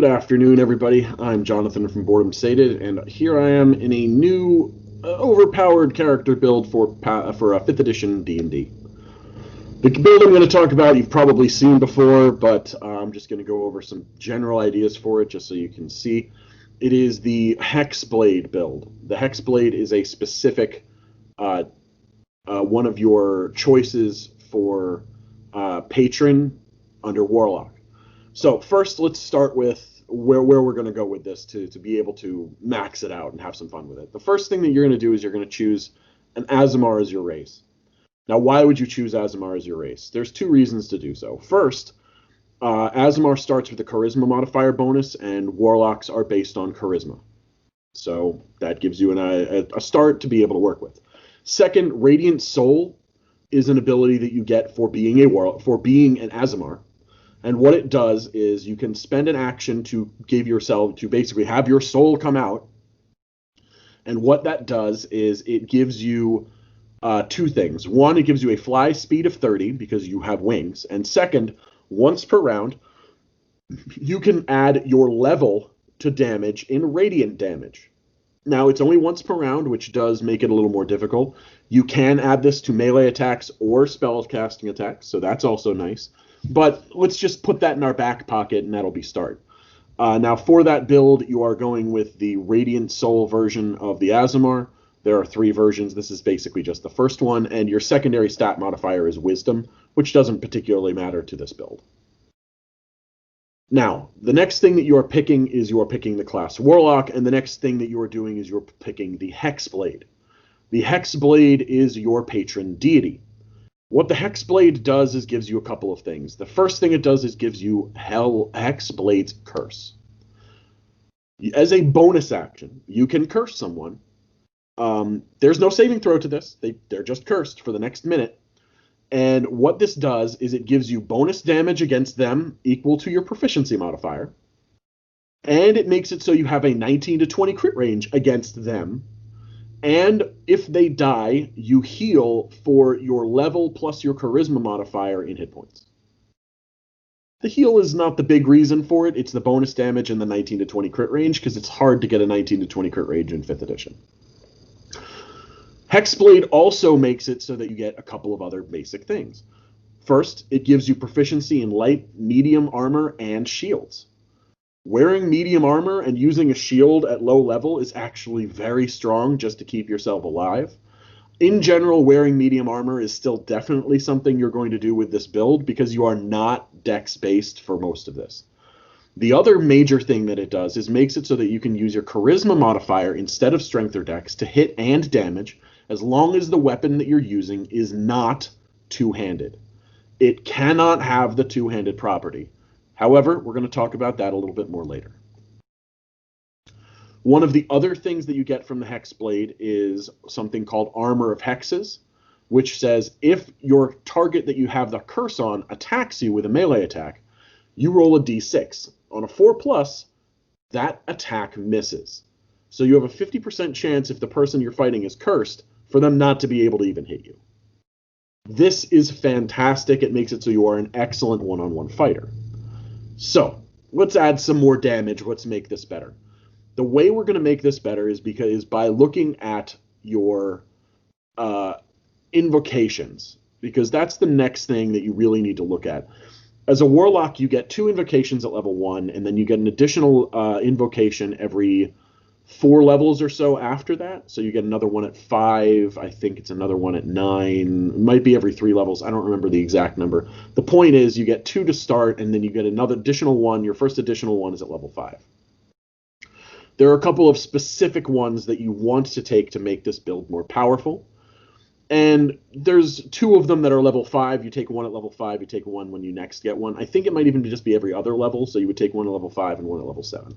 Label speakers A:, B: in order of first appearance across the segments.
A: Good afternoon, everybody. I'm Jonathan from Boredom Sated, and here I am in a new overpowered character build for 5th edition D&D. The build I'm going to talk about you've probably seen before, but I'm just going to go over some general ideas for it just so you can see. It is the Hexblade build. The Hexblade is a specific one of your choices for patron under Warlock. So first, let's start with where we're going to go with this to be able to max it out and have some fun with it. The first thing that you're going to do is you're going to choose an Aasimar as your race. Now, why would you choose Aasimar as your race? There's two reasons to do so. First, Aasimar starts with a Charisma modifier bonus, and Warlocks are based on Charisma. So that gives you a start to be able to work with. Second, Radiant Soul is an ability that you get for being an Aasimar. And what it does is you can spend an action to basically have your soul come out. And what that does is it gives you two things. One, it gives you a fly speed of 30 because you have wings. And second, once per round, you can add your level to damage in radiant damage. Now, it's only once per round, which does make it a little more difficult. You can add this to melee attacks or spell casting attacks, so that's also nice. But let's just put that in our back pocket, and that'll be start. Now, for that build, you are going with the Radiant Soul version of the Aasimar. There are 3 versions. This is basically just the first one, and your secondary stat modifier is Wisdom, which doesn't particularly matter to this build. Now, the next thing that you are picking is you are picking the class Warlock, and the next thing that you are doing is you're picking the Hexblade. The Hexblade is your patron deity. What the Hexblade does is gives you a couple of things. The first thing it does is gives you Hexblade's Curse. As a bonus action, you can curse someone. There's no saving throw to this. They're just cursed for the next minute. And what this does is it gives you bonus damage against them equal to your proficiency modifier. And it makes it so you have a 19 to 20 crit range against them. And if they die, you heal for your level plus your charisma modifier in hit points. The heal is not the big reason for it. It's the bonus damage and the 19 to 20 crit range, because it's hard to get a 19 to 20 crit range in 5th edition. Hexblade also makes it so that you get a couple of other basic things. First, it gives you proficiency in light, medium armor, and shields. Wearing medium armor and using a shield at low level is actually very strong just to keep yourself alive. In general, wearing medium armor is still definitely something you're going to do with this build because you are not dex-based for most of this. The other major thing that it does is makes it so that you can use your charisma modifier instead of strength or dex to hit and damage as long as the weapon that you're using is not two-handed. It cannot have the two-handed property. However, we're going to talk about that a little bit more later. One of the other things that you get from the Hexblade is something called Armor of Hexes, which says if your target that you have the curse on attacks you with a melee attack, you roll a d6. On a 4+, that attack misses. So you have a 50% chance if the person you're fighting is cursed for them not to be able to even hit you. This is fantastic. It makes it so you are an excellent one-on-one fighter. So, let's add some more damage. Let's make this better. The way we're going to make this better is by looking at your invocations, because that's the next thing that you really need to look at. As a Warlock, you get 2 invocations at level 1, and then you get an additional invocation every 4 levels or so after that. So you get another one at 5. I think it's another one at 9. It might be every 3 levels. I don't remember the exact number. The point is you get 2 to start, and then you get another additional one. Your first additional one is at level 5. There are a couple of specific ones that you want to take to make this build more powerful. And there's 2 of them that are level 5. You take one at level 5. You take one when you next get one. I think it might even just be every other level. So you would take one at level 5 and one at level 7.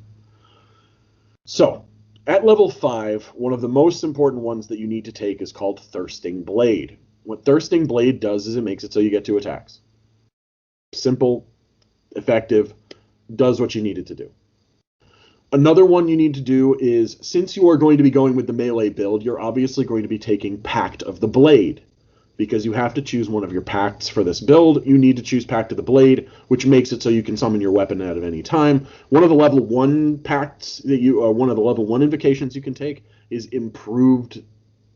A: So, at level 5, one of the most important ones that you need to take is called Thirsting Blade. What Thirsting Blade does is it makes it so you get 2 attacks. Simple, effective, does what you need it to do. Another one you need to do is, since you are going to be going with the melee build, you're obviously going to be taking Pact of the Blade. because you have to choose one of your pacts for this build. You need to choose Pact of the Blade, which makes it so you can summon your weapon at any time. One of the level 1 pacts that one of the level 1 invocations you can take is Improved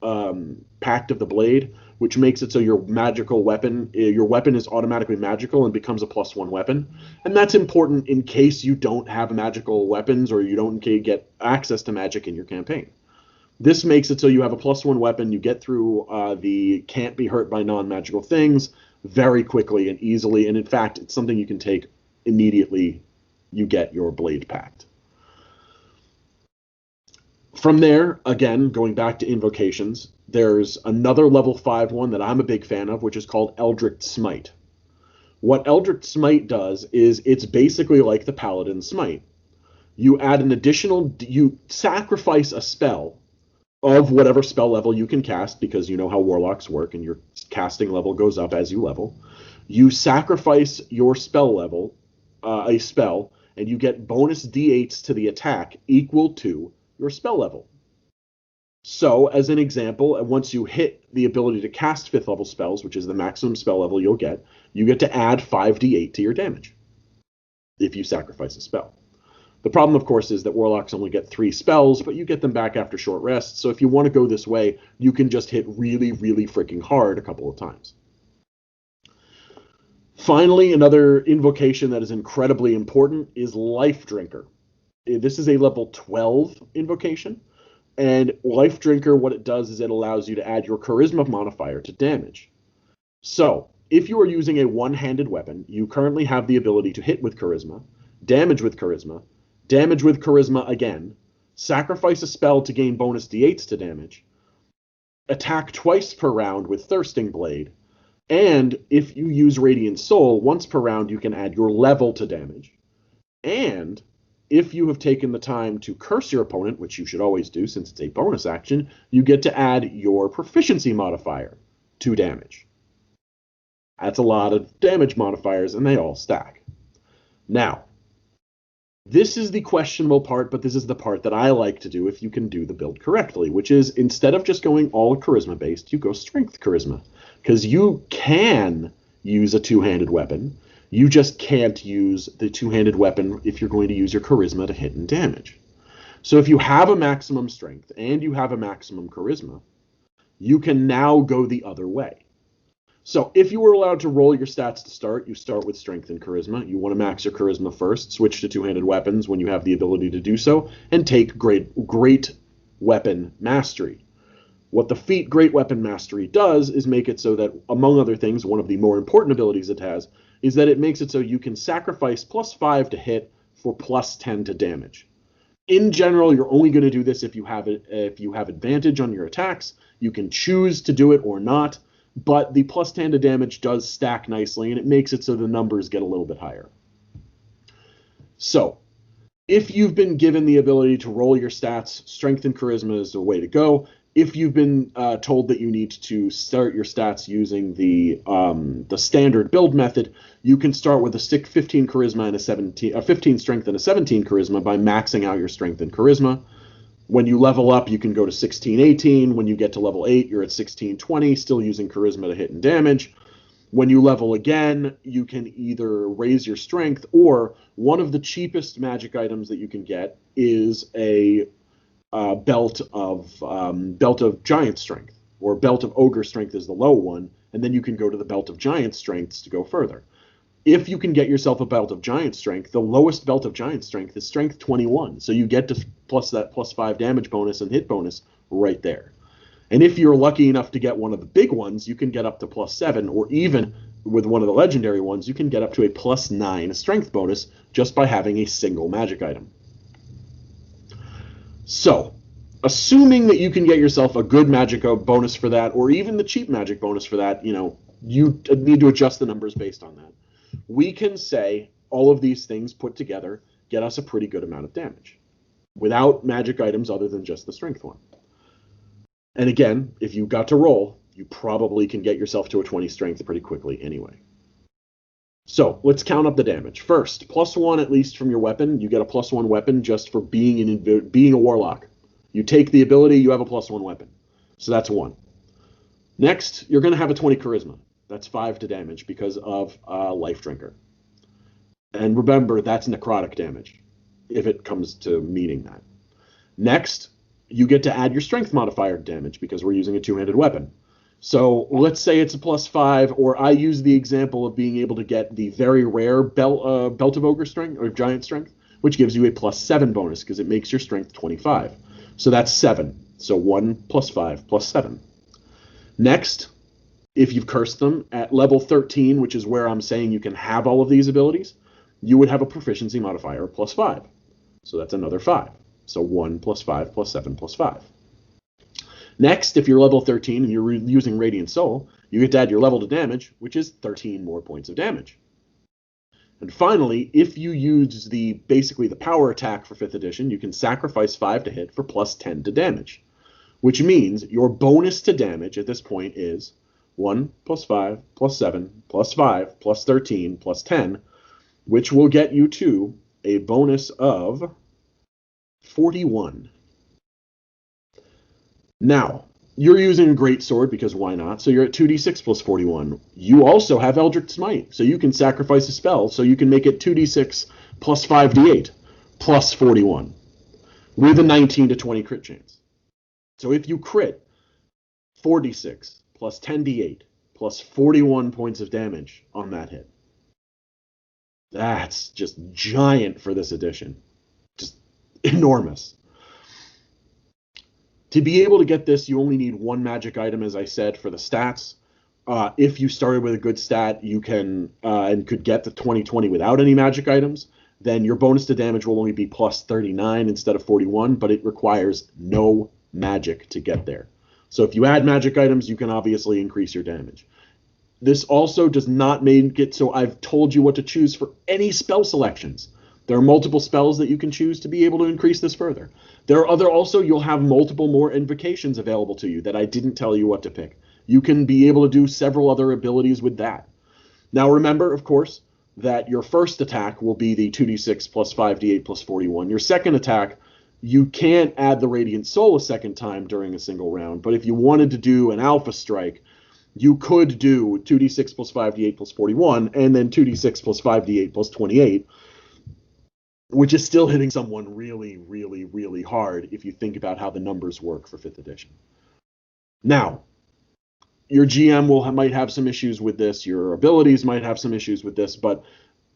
A: Pact of the Blade, which makes it so your weapon is automatically magical and becomes a +1 weapon. And that's important in case you don't have magical weapons or you don't get access to magic in your campaign. This makes it so you have a +1 weapon. You get through the can't be hurt by non-magical things very quickly and easily. And in fact, it's something you can take immediately. You get your Blade Pact. From there, again, going back to invocations, there's another level 5 one that I'm a big fan of, which is called Eldritch Smite. What Eldritch Smite does is it's basically like the Paladin Smite. You add you sacrifice a spell of whatever spell level you can cast, because you know how warlocks work and your casting level goes up as you level. You sacrifice your spell level, a spell, and you get bonus d8s to the attack equal to your spell level. So, as an example, once you hit the ability to cast 5th level spells, which is the maximum spell level you get to add 5d8 to your damage if you sacrifice a spell. The problem, of course, is that warlocks only get 3 spells, but you get them back after short rests, so if you want to go this way, you can just hit really, really freaking hard a couple of times. Finally, another invocation that is incredibly important is Life Drinker. This is a level 12 invocation, and Life Drinker, what it does is it allows you to add your Charisma modifier to damage. So, if you are using a one-handed weapon, you currently have the ability to hit with Charisma, damage with Charisma again, sacrifice a spell to gain bonus d8s to damage, attack twice per round with Thirsting Blade, and if you use Radiant Soul, once per round you can add your level to damage. And if you have taken the time to curse your opponent, which you should always do since it's a bonus action, you get to add your proficiency modifier to damage. That's a lot of damage modifiers, and they all stack. Now, this is the questionable part, but this is the part that I like to do if you can do the build correctly, which is instead of just going all charisma-based, you go strength charisma. Because you can use a two-handed weapon. You just can't use the two-handed weapon if you're going to use your charisma to hit and damage. So if you have a maximum strength and you have a maximum charisma, you can now go the other way. So if you were allowed to roll your stats to start, you start with strength and charisma. You want to max your charisma first, switch to two-handed weapons when you have the ability to do so, and take great weapon mastery. What the feat Great Weapon Mastery does is make it so that, among other things, one of the more important abilities it has is that it makes it so you can sacrifice +5 to hit for +10 to damage. In general, you're only going to do this if you have advantage on your attacks. You can choose to do it or not, but the +10 to damage does stack nicely, and it makes it so the numbers get a little bit higher. So, if you've been given the ability to roll your stats, strength and charisma is the way to go. If you've been told that you need to start your stats using the standard build method, you can start with a 15 charisma and a 15 strength and a 17 charisma by maxing out your strength and charisma. When you level up, you can go to 16-18. When you get to level 8, you're at 16-20, still using charisma to hit and damage. When you level again, you can either raise your strength, or one of the cheapest magic items that you can get is a belt of giant strength, or belt of ogre strength is the low one, and then you can go to the belt of giant strengths to go further. If you can get yourself a belt of giant strength, the lowest belt of giant strength is strength 21, so you get to plus that +5 damage bonus and hit bonus right there. And if you're lucky enough to get one of the big ones, you can get up to +7, or even with one of the legendary ones, you can get up to a +9 strength bonus just by having a single magic item. So, assuming that you can get yourself a good magic bonus for that, or even the cheap magic bonus for that, you need to adjust the numbers based on that. We can say all of these things put together get us a pretty good amount of damage without magic items other than just the strength one. And again, if you got to roll, you probably can get yourself to a 20 strength pretty quickly anyway. So, let's count up the damage. First, +1 at least from your weapon. You get a +1 weapon just for being a warlock. You take the ability, you have a +1 weapon. So that's 1. Next, you're going to have a 20 charisma. That's 5 to damage because of Life Drinker. And remember, that's necrotic damage, if it comes to meaning that. Next, you get to add your strength modifier to damage because we're using a two-handed weapon. So let's say it's a +5, or I use the example of being able to get the very rare Belt of Ogre Strength, or Giant Strength, which gives you a +7 bonus because it makes your strength 25. So that's 7. So 1 + 5 + 7. Next, if you've cursed them, at level 13, which is where I'm saying you can have all of these abilities, you would have a proficiency modifier of +5. So that's another 5. So 1 + 5 + 7 + 5. Next, if you're level 13 and you're using Radiant Soul, you get to add your level to damage, which is 13 more points of damage. And finally, if you use basically the power attack for 5th edition, you can sacrifice 5 to hit for +10 to damage, which means your bonus to damage at this point is 1 + 5 + 7 + 5 + 13 + 10, which will get you to a bonus of 41. Now, you're using a great sword because why not? So you're at 2d6 + 41. You also have Eldritch Smite, so you can sacrifice a spell, so you can make it 2d6 + 5d8 + 41 with a 19 to 20 crit chance. So if you crit 4d6 + 10d8 + 41 points of damage on that hit, that's just giant for this edition. Just enormous. To be able to get this, you only need 1 magic item, as I said, for the stats. If you started with a good stat, you can and could get the 20/20 without any magic items, then your bonus to damage will only be +39 instead of 41, but it requires no magic to get there. So if you add magic items, you can obviously increase your damage. This also does not make it so I've told you what to choose for any spell selections. There are multiple spells that you can choose to be able to increase this further. There are you'll have multiple more invocations available to you that I didn't tell you what to pick. You can be able to do several other abilities with that. Now remember, of course, that your first attack will be the 2d6 + 5d8 + 41. Your second attack, you can't add the Radiant Soul a second time during a single round, but if you wanted to do an Alpha Strike, you could do 2d6 + 5d8 + 41, and then 2d6 + 5d8 + 28, which is still hitting someone really, really, really hard if you think about how the numbers work for 5th edition. Now, your GM might have some issues with this, your abilities might have some issues with this, but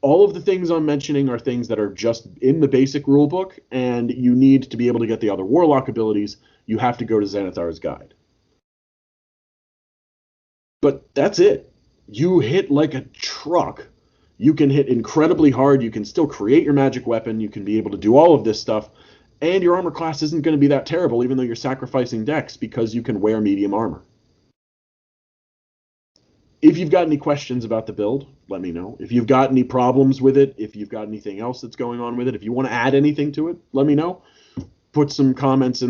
A: all of the things I'm mentioning are things that are just in the basic rulebook, and you need to be able to get the other Warlock abilities. You have to go to Xanathar's Guide. But that's it. You hit like a truck. You can hit incredibly hard. You can still create your magic weapon. You can be able to do all of this stuff. And your armor class isn't going to be that terrible, even though you're sacrificing dex, because you can wear medium armor. If you've got any questions about the build, let me know. If you've got any problems with it, if you've got anything else that's going on with it, if you want to add anything to it, let me know. Put some comments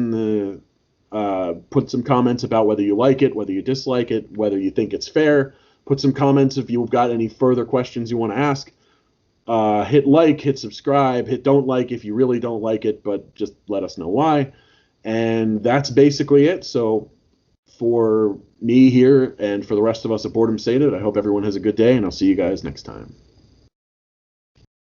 A: about whether you like it, whether you dislike it, whether you think it's fair. Put some comments if you've got any further questions you want to ask. Hit like, hit subscribe, hit don't like if you really don't like it, but just let us know why. And that's basically it. So for me here and for the rest of us at Boredom Sated, I hope everyone has a good day, and I'll see you guys next time.